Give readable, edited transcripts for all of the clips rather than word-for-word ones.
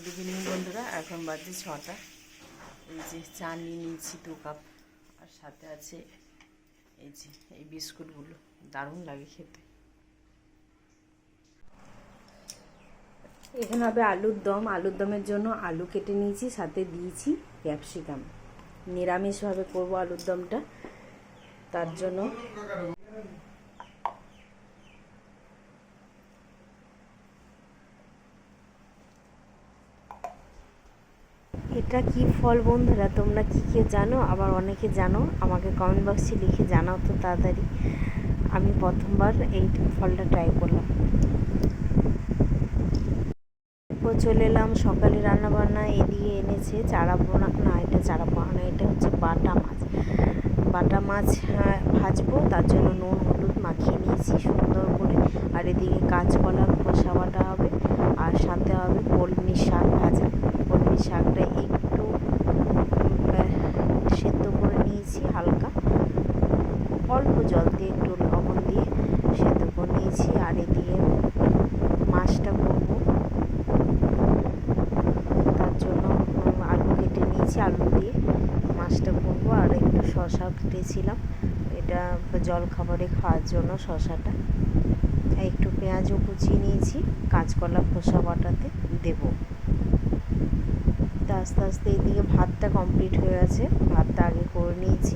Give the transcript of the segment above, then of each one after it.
Good evening বন্ধুরা, এখন বাজে 6টা। এই যে চা নিয়ে নিয়েছি 2 কাপ, আর সাথে আছে এই যে এই বিস্কুটগুলো, দারুণ লাগে খেতে। এখানে হবে আলুর দম। আলুর দমের জন্য আলু কেটে নিয়েছি, সাথে দিয়েছি ক্যাপসিকাম। নিরামিষভাবে করব আলুর দমটা, তার জন্য এটা কি ফল বন্ধুরা, তোমরা কি কেউ জানো? আবার অনেকে জানো, আমাকে কমেন্ট বক্সে লিখে জানাও তো তাড়াতাড়ি। আমি প্রথমবার এই ফলটা ট্রাই করলাম। চলে এলাম সকালে রান্নাবান্না। এদিকে এনেছে চারা পোনা, না এটা চারা পোনা না, এটা হচ্ছে বাটা মাছ। বাটা মাছ ভাজবো, তার জন্য নুন হলুদ মাখিয়ে নিয়েছি সুন্দর করে। আর এদিকে কাঁচকলা খোসা বাটা হবে, আর সাথে হবে কলমি শাক ভাজা। কলমি শাকটা একটু সেদ্ধ করে নিয়েছি হালকা, অল্প জল দিয়ে একটু লবণ দিয়ে সেদ্ধ করে নিয়েছি। আর এদিকে মাছটা করবো, তার জন্য আলু কেটে নিয়েছি, আলু দিয়ে মাছটা করবো। আর একটু শসা কেটেছিলাম, এটা জলখাবারে খাওয়ার জন্য শসাটা। একটু পেঁয়াজও কুচিয়ে নিয়েছি, কাঁচকলা খোসা বাটাতে দেবো। আস্তে আস্তে এদিকে ভাতটা কমপ্লিট হয়ে গেছে, ভাতটা আগে করে নিয়েছি।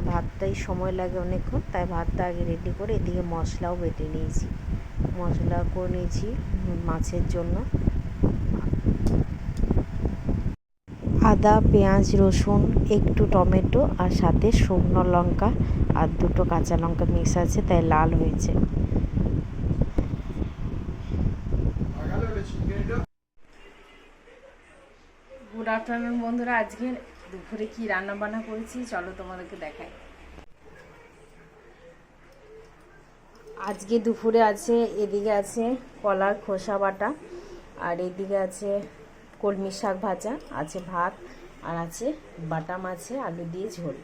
ভাতটাই সময় লাগে অনেকক্ষণ, তাই ভাতটা আগে রেডি করে এদিকে মশলাও বেটে নিয়েছি। মশলা করে নিয়েছি মাছের জন্য। আদা পেঁয়াজ রসুন একটু টমেটো আর সাথে শুকনো লঙ্কা আর 2টো কাঁচা লঙ্কা মিক্স আছে, তাই লাল হয়েছে। গুড আফটারনুন বন্ধুরা, আজকে দুপুরে কি রান্না বান্না করেছি চলো তোমাদেরকে দেখাই। আজকে দুপুরে আছে, এদিকে আছে কলার খোসা বাটা, আর এদিকে আছে কলমি শাক ভাজা, আছে ভাত, আর আছে বাটা মাছে আলু দিয়ে ঝোল।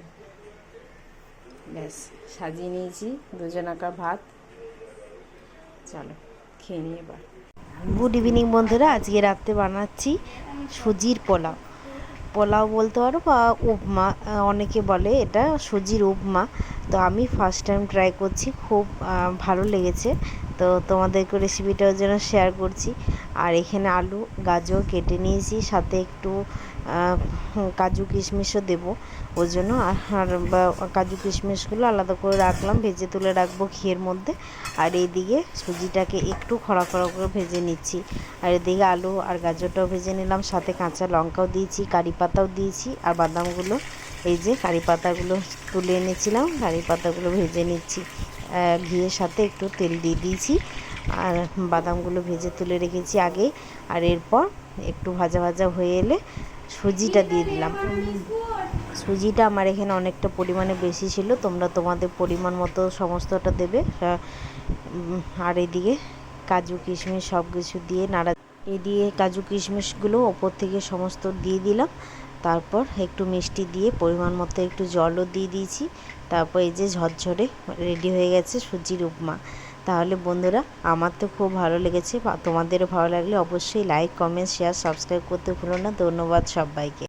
ব্যাস সাজিয়ে নিয়েছি দুজনাকার ভাত, চলো খেয়ে নিই এবার। গুড ইভিনিং বন্ধুরা, আজকে রাত্রে বানাচ্ছি সুজির পোলাও। পোলাও বলতে পারো বা উপমা, অনেকে বলে এটা সুজির উপমা। তো আমি ফার্স্ট টাইম ট্রাই করছি, খুব ভালো লেগেছে, তো তোমাদেরকে রেসিপিটার জন্য শেয়ার করছি। আর এখানে আলু গাজর কেটে নিয়েছি, সাথে একটু কাজু কিশমিশও দেবো ওর জন্য। আর কাজু কিশমিশগুলো আলাদা করে রাখলাম, ভেজে তুলে রাখবো ঘিয়ের মধ্যে। আর এইদিকে সুজিটাকে একটু খড়া খড়া করে ভেজে নিচ্ছি। আর এদিকে আলু আর গাজরটাও ভেজে নিলাম, সাথে কাঁচা লঙ্কাও দিয়েছি, কারি পাতাও দিয়েছি। আর বাদামগুলো, এই যে কারি পাতাগুলো তুলে এনেছিলাম, কারি পাতাগুলো ভেজে নিচ্ছি। ঘিয়ের সাথে একটু তেল দিয়ে দিয়েছি, আর বাদামগুলো ভেজে তুলে রেখেছি আগে। আর এরপর একটু ভাজা ভাজা হয়ে এলে সুজিটা দিয়ে দিলাম। সুজিটা আমার এখানে অনেকটা পরিমাণে বেশি ছিল, তোমরা তোমাদের পরিমাণ মতো সমস্তটা দেবে। আর এদিকে কাজু কিশমিশ সব কিছু দিয়ে নাড়া, এদিকে কাজু কিশমিশগুলো ওপর থেকে সমস্ত দিয়ে দিলাম। তারপর একটু মিষ্টি দিয়ে পরিমাণ মতো একটু জলও দিয়ে দিয়েছি। তারপর এই যে ঝরঝরে রেডি হয়ে গেছে সুজির উপমা। তাহলে বন্ধুরা, আমার তো খুব ভালো লেগেছে, তোমাদেরও ভালো লাগলে অবশ্যই লাইক কমেন্ট শেয়ার সাবস্ক্রাইব করতে ভুলো না। ধন্যবাদ সবাইকে।